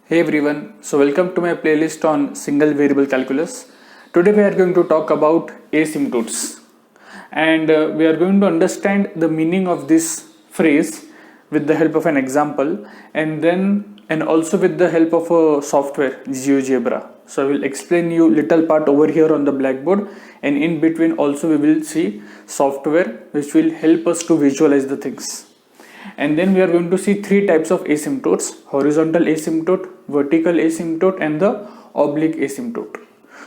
Hey everyone, so welcome to my playlist on single variable calculus. Today we are going to talk about asymptotes and we are going to understand the meaning of this phrase with the help of an example and also with the help of a software GeoGebra. So I will explain you little part over here on the blackboard, and in between also we will see software which will help us to visualize the things. And then we are going to see three types of asymptotes: horizontal asymptote, vertical asymptote, and the oblique asymptote.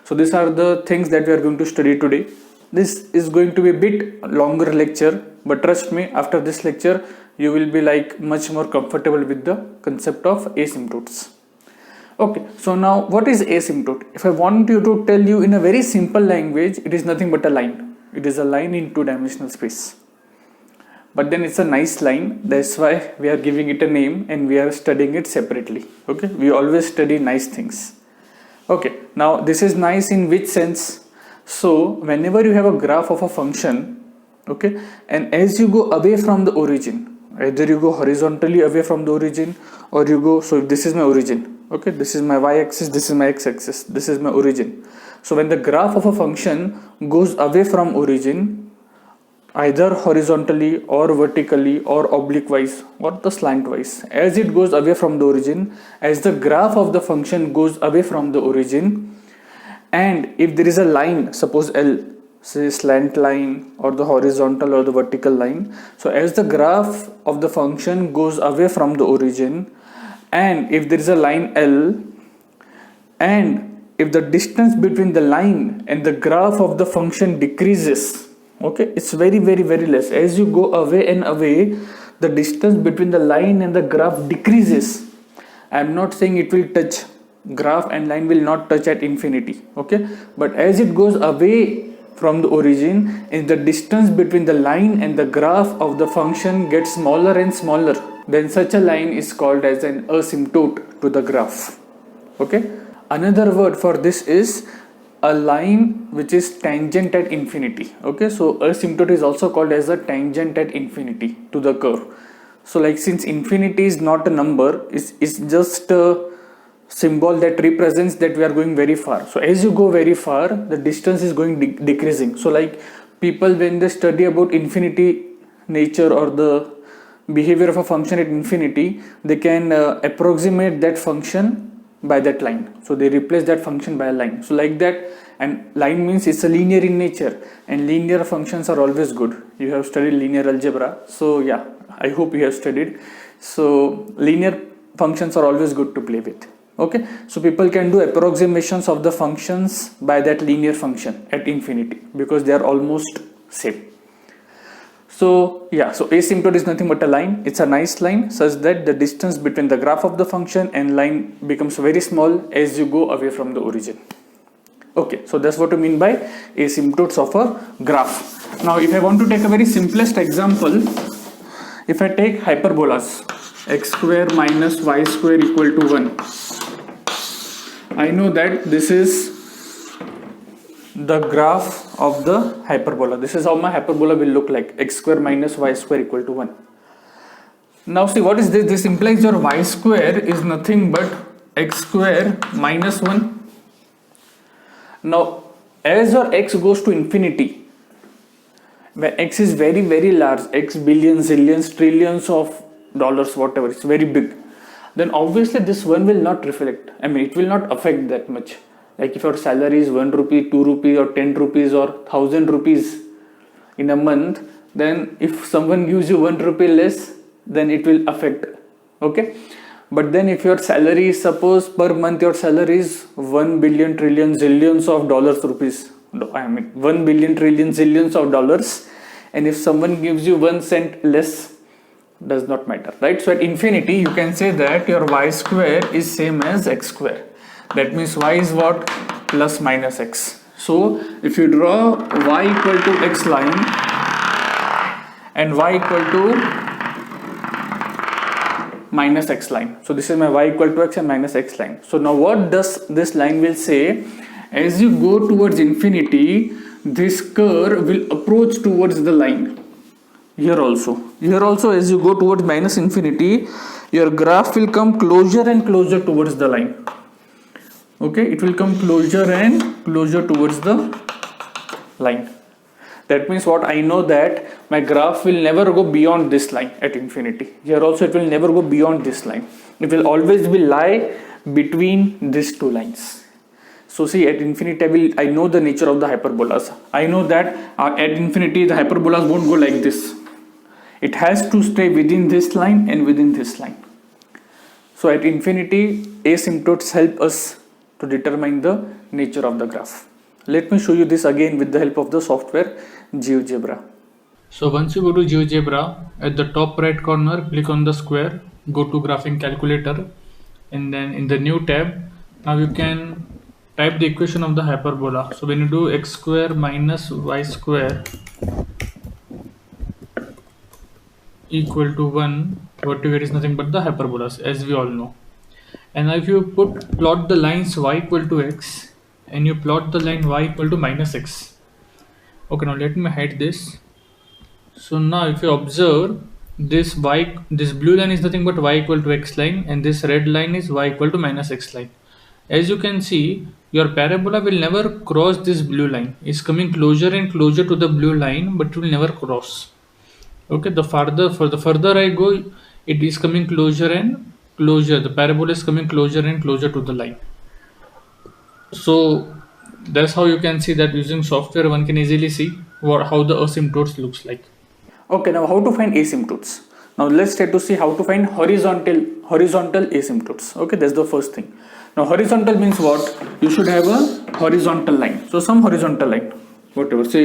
So these are the things that we are going to study today. This is going to be a bit longer lecture, but trust me, after this lecture you will be like much more comfortable with the concept of asymptotes. Okay, so now what is asymptote? If I want you to tell you in a very simple language, it is nothing but a line. It is a line in two-dimensional space. But then it's a nice line, that's why we are giving it a name and we are studying it separately. Okay, we always study nice things. Okay, now this is nice in which sense? So whenever you have a graph of a function, okay, and as you go away from the origin, either you go horizontally away from the origin or you go, so if this is my origin, okay, this is my y-axis, this is my x-axis, this is my origin. So when the graph of a function goes away from origin, either horizontally or vertically or oblique wise or the slant wise, as it goes away from the origin, as the graph of the function goes away from the origin, and if there is a line, suppose L, say slant line or the horizontal or the vertical line, so as the graph of the function goes away from the origin, and if there is a line L, and if the distance between the line and the graph of the function decreases, okay, it's very less. As you go away and away, the distance between the line and the graph decreases. I am not saying it will touch, graph and line will not touch at infinity, okay, but as it goes away from the origin, and the distance between the line and the graph of the function gets smaller and smaller, then such a line is called as an asymptote to the graph. Okay, another word for this is a line which is tangent at infinity. Okay, so asymptote is also called as a tangent at infinity to the curve. So like, since infinity is not a number, it's just a symbol that represents that we are going very far. So as you go very far, the distance is going decreasing. So like, people when they study about infinity nature or the behavior of a function at infinity, they can approximate that function by that line. So they replace that function by a line. So like that, and line means it's a linear in nature, and linear functions are always good. You have studied linear algebra, so yeah, I hope you have studied. So linear functions are always good to play with. Okay, so people can do approximations of the functions by that linear function at infinity because they are almost same. So yeah, so asymptote is nothing but a line. It's a nice line such that the distance between the graph of the function and line becomes very small as you go away from the origin. Okay, so that's what we mean by asymptotes of a graph. Now if I want to take a very simplest example, if I take hyperbolas, x square minus y square equal to 1, I know that this is the graph of the hyperbola. This is how my hyperbola will look like, x square minus y square equal to 1. Now see, what is this? This implies your y square is nothing but x square minus 1. Now as your x goes to infinity, when x is very large, x billions, zillions, trillions of dollars, whatever, it's very big, then obviously this 1 will not reflect. I mean, it will not affect that much. Like if your salary is 1 rupee, 2 rupees or 10 rupees or 1000 rupees in a month, then if someone gives you 1 rupee less, then it will affect. Okay, but then if your salary is, suppose per month your salary is 1 billion trillion zillions of dollars, rupees, I mean 1 billion trillion zillions of dollars, and if someone gives you 1 cent less, does not matter, right? So at infinity you can say that your y square is same as x square. That means y is what? Plus minus x. So if you draw y equal to x line and y equal to minus x line, so this is my y equal to x and minus x line. So now what does this line will say? As you go towards infinity, this curve will approach towards the line. Here also as you go towards minus infinity, your graph will come closer and closer towards the line. Okay, it will come closer and closer towards the line. That means what? I know that my graph will never go beyond this line at infinity. Here also it will never go beyond this line. It will always be lie between these two lines. So see, at infinity I know the nature of the hyperbolas. I know that at infinity the hyperbolas won't go like this. It has to stay within this line and within this line. So at infinity, asymptotes help us to determine the nature of the graph. Let me show you this again with the help of the software GeoGebra. So once you go to GeoGebra, at the top right corner, click on the square, go to graphing calculator, and then in the new tab, now you can type the equation of the hyperbola. So when you do x square minus y square equal to 1, whatever is nothing but the hyperbolas, as we all know. And now if you plot the lines y equal to x and you plot the line y equal to minus x. Okay, now let me hide this. So now if you observe, this blue line is nothing but y equal to x line, and this red line is y equal to minus x line. As you can see, your parabola will never cross this blue line. It's coming closer and closer to the blue line, but it will never cross. Okay, the further I go, it is coming closer and closer. The parabola is coming closer and closer to the line. So that's how you can see that using software one can easily see how the asymptotes looks like. Okay, now how to find asymptotes? Now let's try to see how to find horizontal asymptotes. Okay, that's the first thing. Now horizontal means what? You should have a horizontal line. So some horizontal line, whatever. Say,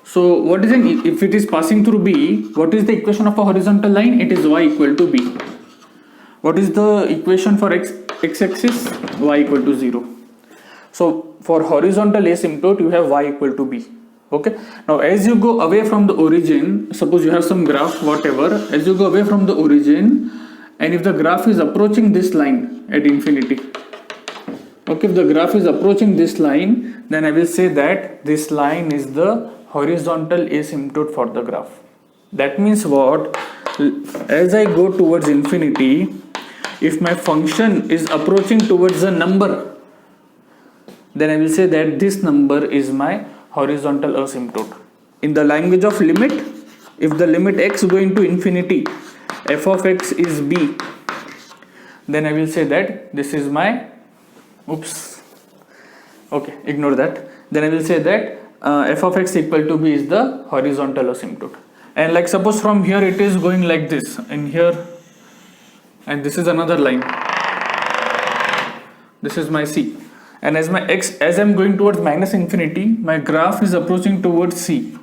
so what is if it is passing through B, what is the equation of a horizontal line? It is y equal to B. What is the equation for x-axis? Y equal to 0. So for horizontal asymptote, you have y equal to B. Okay. Now as you go away from the origin, suppose you have some graph, whatever, as you go away from the origin, and if the graph is approaching this line at infinity, okay, if the graph is approaching this line, then I will say that this line is the horizontal asymptote for the graph. That means what? As I go towards infinity, if my function is approaching towards a number, then I will say that this number is my horizontal asymptote. In the language of limit, if the limit x going to infinity, f of x is b, then I will say that this is my, okay, ignore that. Then I will say that f of x equal to b is the horizontal asymptote. And like suppose from here it is going like this, and here, and this is another line. This is my c. And as my x, as I am going towards minus infinity, my graph is approaching towards c.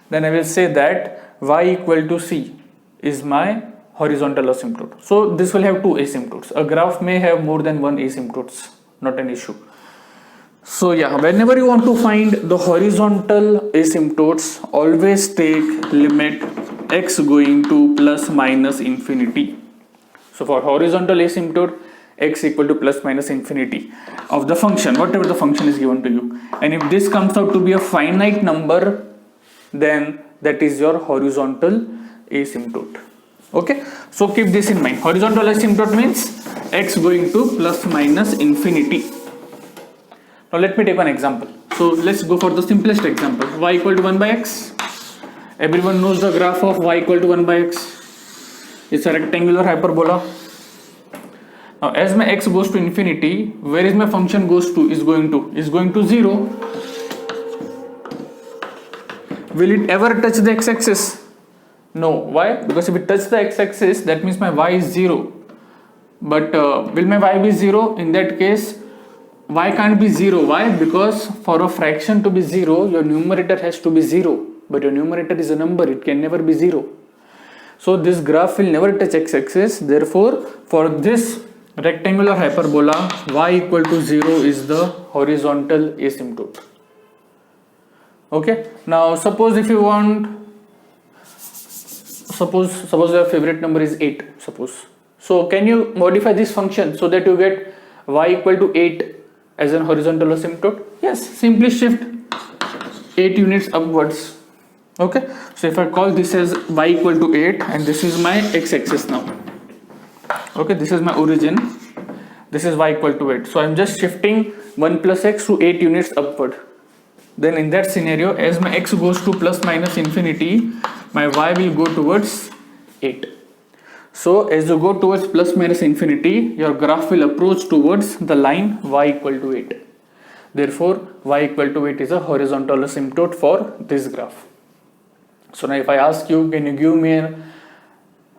Then I will say that y equal to c is my horizontal asymptote. So this will have two asymptotes. A graph may have more than one asymptotes, not an issue. So yeah, whenever you want to find the horizontal asymptotes, always take limit x going to plus minus infinity. So for horizontal asymptote, x equal to plus minus infinity of the function, whatever the function is given to you. And if this comes out to be a finite number, then that is your horizontal asymptote. Okay, so keep this in mind. Horizontal asymptote means x going to plus minus infinity. Now let me take one example. So let's go for the simplest example. Y equal to 1 by x. Everyone knows the graph of y equal to 1 by x. It's a rectangular hyperbola. Now as my x goes to infinity, where is my function goes to? Is going to 0. Will it ever touch the x-axis? No. Why? Because if it touches the x-axis, that means my y is 0. But will my y be 0? In that case, y can't be 0. Why? Because for a fraction to be 0, your numerator has to be 0. But your numerator is a number, it can never be 0. So this graph will never touch x-axis. Therefore, for this rectangular hyperbola, y equal to 0 is the horizontal asymptote. Okay. Now suppose if you want, suppose your favorite number is 8, suppose. So can you modify this function so that you get y equal to 8 as an horizontal asymptote? Yes, simply shift 8 units upwards. Okay, so if I call this as y equal to 8 and this is my x-axis now. Okay, this is my origin, this is y equal to 8. So I'm just shifting 1 plus x to 8 units upward. Then in that scenario, as my x goes to plus minus infinity, my y will go towards 8. So as you go towards plus minus infinity, your graph will approach towards the line y equal to 8. Therefore, y equal to 8 is a horizontal asymptote for this graph. So now if I ask you, can you give me an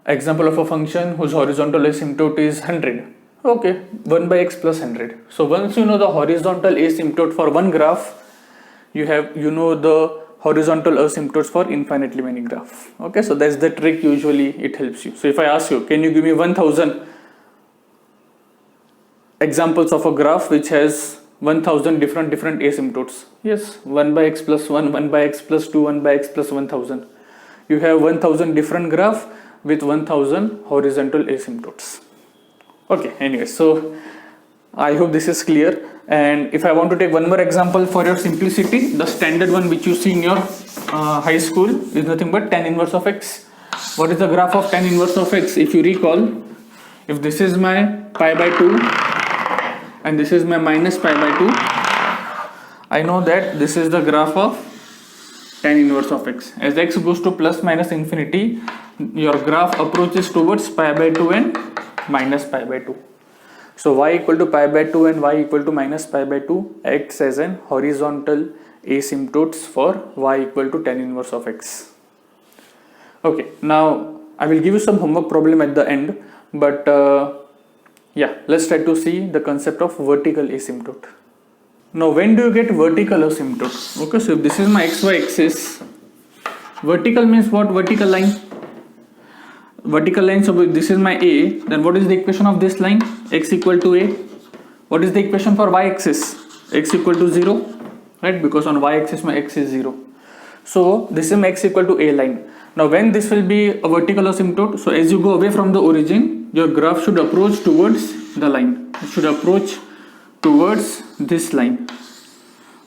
example of a function whose horizontal asymptote is 100? Okay, 1 by x plus 100. So once you know the horizontal asymptote for one graph, you know the horizontal asymptotes for infinitely many graphs. Okay, so that's the trick, usually it helps you. So if I ask you, can you give me 1000 examples of a graph which has 1000 different asymptotes? Yes, 1 by x plus 1, 1 by x plus 2, 1 by x plus 1000. You have 1000 different graph with 1000 horizontal asymptotes. Okay, anyway, so I hope this is clear. And if I want to take one more example for your simplicity, the standard one which you see in your high school is nothing but tan inverse of x. What is the graph of tan inverse of x? If you recall, if this is my pi by 2 and this is my minus pi by 2, I know that this is the graph of tan inverse of x. As x goes to plus minus infinity, your graph approaches towards pi by 2 and minus pi by 2. So y equal to pi by 2 and y equal to minus pi by 2 acts as an horizontal asymptotes for y equal to tan inverse of x. Okay, now I will give you some homework problem at the end, but yeah, let's try to see the concept of vertical asymptote. Now when do you get vertical asymptote? Okay, so if this is my xy axis, vertical means what? Vertical line. Vertical line, so this is my a, then what is the equation of this line? X equal to a. What is the equation for y axis? X equal to 0, right? Because on y axis my x is 0. So this is my x equal to a line. Now when this will be a vertical asymptote, so as you go away from the origin, your graph should approach towards the line. It should approach towards this line.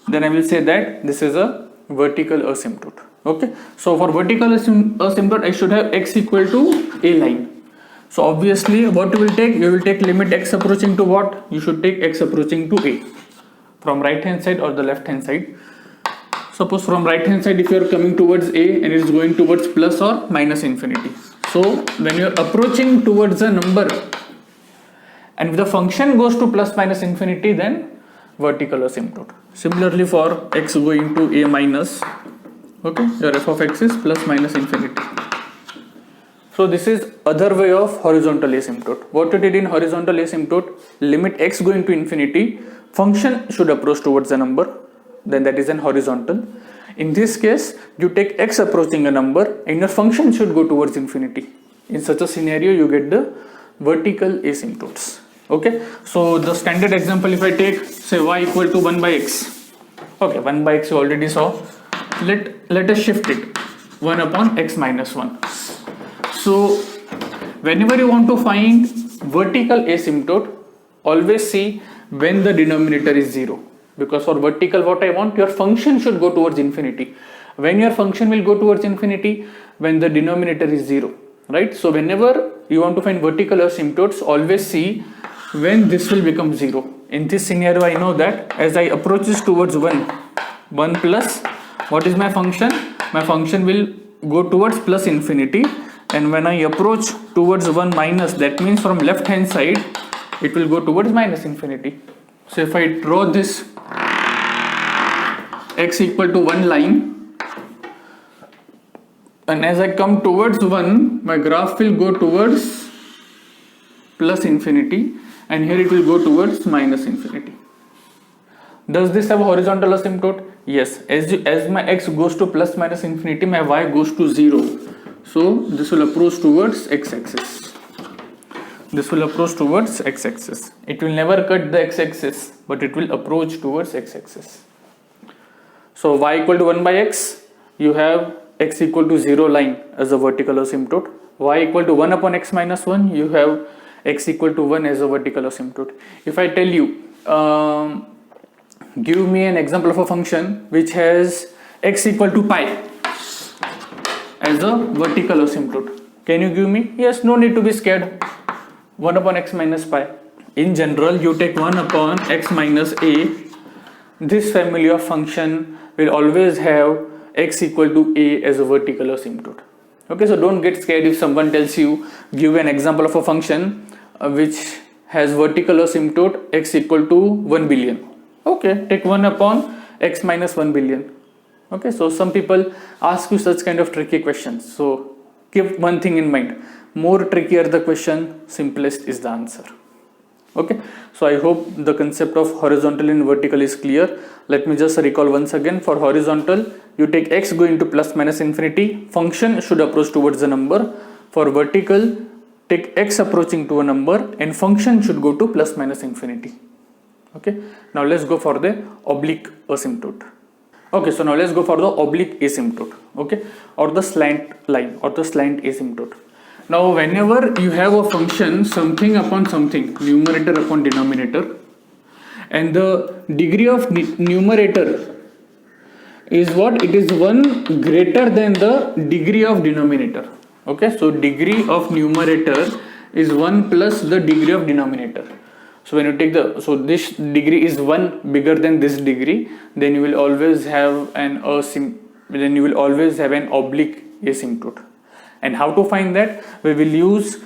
Then I will say that this is a vertical asymptote. Okay, so for vertical asymptote, I should have x equal to a line. So obviously what you will take? You will take limit x approaching to what? You should take x approaching to a from right hand side or the left hand side. Suppose from right hand side, if you are coming towards a and it is going towards plus or minus infinity. So when you are approaching towards a number and if the function goes to plus minus infinity, then vertical asymptote. Similarly for x going to a minus, okay, your f of x is plus minus infinity. So this is other way of horizontal asymptote. What you did in horizontal asymptote, limit x going to infinity, function should approach towards a number, then that is an horizontal. In this case, you take x approaching a number and your function should go towards infinity. In such a scenario, you get the vertical asymptotes. Okay, so the standard example, if I take say y equal to 1 by x. Okay, 1 by x you already saw. Let us shift it 1 upon x minus 1. So whenever you want to find vertical asymptote, always see when the denominator is 0, because for vertical what I want, your function should go towards infinity. When your function will go towards infinity? When the denominator is 0, right? So whenever you want to find vertical asymptotes, always see when this will become 0. In this scenario, I know that as I approaches towards 1 plus, what is my function? My function will go towards plus infinity, and when I approach towards 1 minus, that means from left hand side it will go towards minus infinity. So if I draw this x equal to 1 line, and as I come towards 1, my graph will go towards plus infinity, and here it will go towards minus infinity. Does this have a horizontal asymptote? Yes. As my x goes to plus minus infinity, my y goes to 0. So this will approach towards x-axis. This will approach towards x-axis. It will never cut the x-axis, but it will approach towards x-axis. So y equal to 1 by x, you have x equal to 0 line as a vertical asymptote. Y equal to 1 upon x minus 1, you have x equal to 1 as a vertical asymptote. If I tell you, give me an example of a function which has x equal to pi. as a vertical asymptote. Can you give me? Yes, no need to be scared. 1 upon x minus pi. In general, you take 1 upon x minus a. This family of function will always have x equal to a as a vertical asymptote. Okay, so don't get scared if someone tells you, give an example of a function which has vertical asymptote x equal to 1 billion. Okay, take 1 upon x minus 1 billion. Okay, so some people ask you such kind of tricky questions. So keep one thing in mind, more trickier the question, simplest is the answer. Okay, so I hope the concept of horizontal and vertical is clear. Let me just recall once again. For horizontal, you take x going to plus minus infinity, function should approach towards the number. For vertical, take x approaching to a number and function should go to plus minus infinity. Okay, now let's go for the oblique asymptote. Okay, so now let's go for the oblique asymptote. Okay, or the slant line or the slant asymptote. Now whenever you have a function something upon something, numerator upon denominator, and the degree of numerator is what? It is 1 greater than the degree of denominator. Okay, so degree of numerator is 1 plus the degree of denominator. So when you take so this degree is 1 bigger than this degree, then you will always have an oblique asymptote. And how to find that? We will use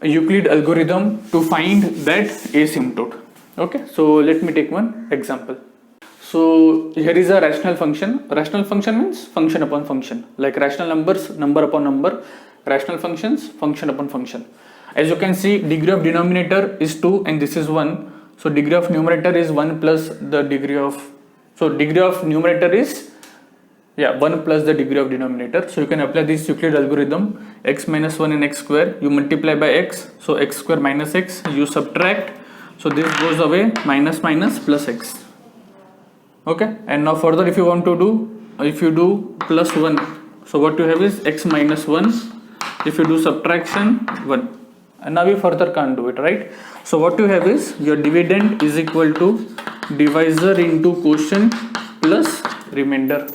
Euclid algorithm to find that asymptote. Okay, so let me take one example. So here is a rational function. Rational function means function upon function, like rational numbers, number upon number. Rational functions, function upon function. As you can see, degree of denominator is 2 and this is 1. So degree of numerator is 1 plus the degree of, so degree of numerator is 1 plus the degree of denominator. So you can apply this Euclid algorithm, x minus 1 and x square, you multiply by x, so x square minus x, you subtract, so this goes away, minus minus plus x. Okay, and now further if you want to do, if you do plus 1, so what you have is x minus 1, if you do subtraction 1. And now we further can't do it, right? So what you have is your dividend is equal to divisor into quotient plus remainder.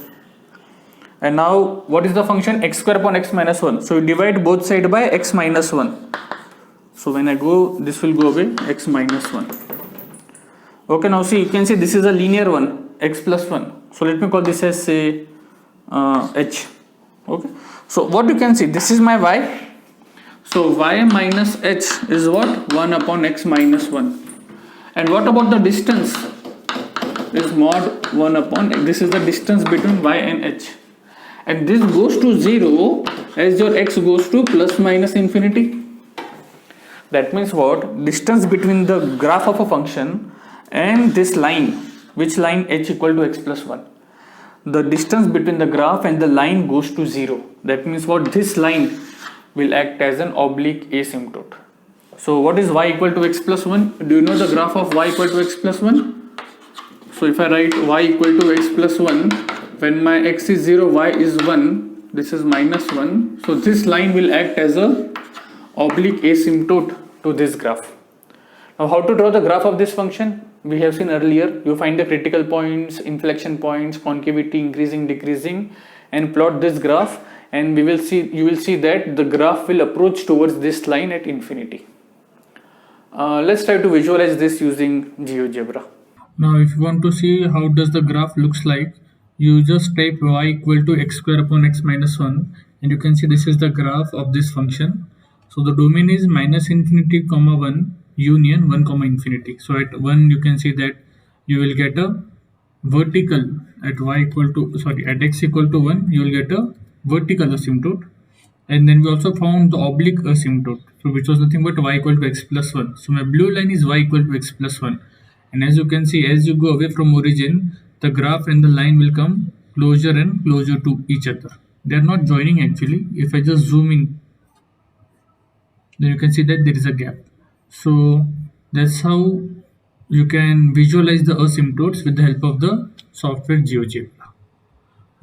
And now what is the function? X square upon x minus 1. So you divide both sides by x minus 1. So when I go, this will go away, x minus 1. Okay, now see, you can see this is a linear one, x plus 1. So let me call this as say h. Okay, so what you can see, this is my y. So y minus h is what? 1 upon x minus 1. And what about the distance? Is mod 1 upon x. This is the distance between y and h. And this goes to 0 as your x goes to plus minus infinity. That means what? Distance between the graph of a function and this line. Which line? H equal to x plus 1. The distance between the graph and the line goes to 0. That means what? This line will act as an oblique asymptote. So what is y equal to x plus 1? Do you know the graph of y equal to x plus 1? So if I write y equal to x plus 1, when my x is 0, y is 1, this is minus 1. So this line will act as a oblique asymptote to this graph. Now how to draw the graph of this function? We have seen earlier, you find the critical points, inflection points, concavity increasing, decreasing, and plot this graph, and you will see that the graph will approach towards this line at infinity. Let's try to visualize this using GeoGebra. Now if you want to see how does the graph looks like, you just type y equal to x square upon x minus 1, and you can see this is the graph of this function. So the domain is minus infinity comma 1 union 1 comma infinity. So at 1 you can see that you will get a vertical at at x equal to 1 you will get a vertical asymptote. And then we also found the oblique asymptote, so which was nothing but y equal to x plus 1. So my blue line is y equal to x plus 1, and as you can see, as you go away from origin, the graph and the line will come closer and closer to each other. They are not joining actually. If I just zoom in, then you can see that there is a gap. So that's how you can visualize the asymptotes with the help of the software GeoGebra.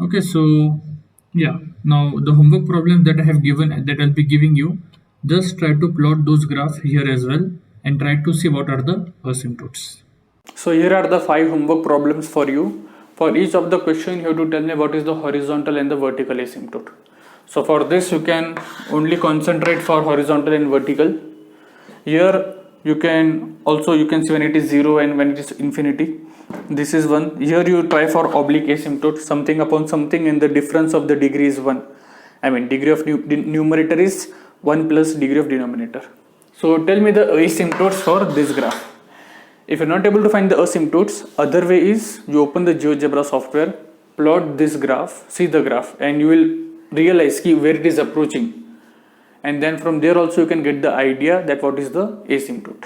Okay, so yeah, now the homework problem that I have given, that I'll be giving you, just try to plot those graphs here as well and try to see what are the asymptotes. So here are the 5 homework problems for you. For each of the question you have to tell me what is the horizontal and the vertical asymptote. So for this you can only concentrate for horizontal and vertical. Here you can see when it is 0 and when it is infinity. This is 1. Here you try for oblique asymptote, something upon something, and the difference of the degree is 1. I mean degree of numerator is 1 plus degree of denominator. So tell me the asymptotes for this graph. If you're not able to find the asymptotes, other way is you open the GeoGebra software, plot this graph, see the graph, and you will realize where it is approaching. And then from there also you can get the idea that what is the asymptote.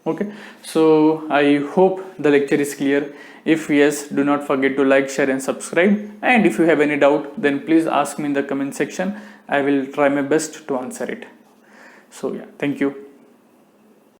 Okay, so I hope the lecture is clear. If yes, do not forget to like, share and subscribe. And if you have any doubt, then please ask me in the comment section. I will try my best to answer it. So yeah, thank you.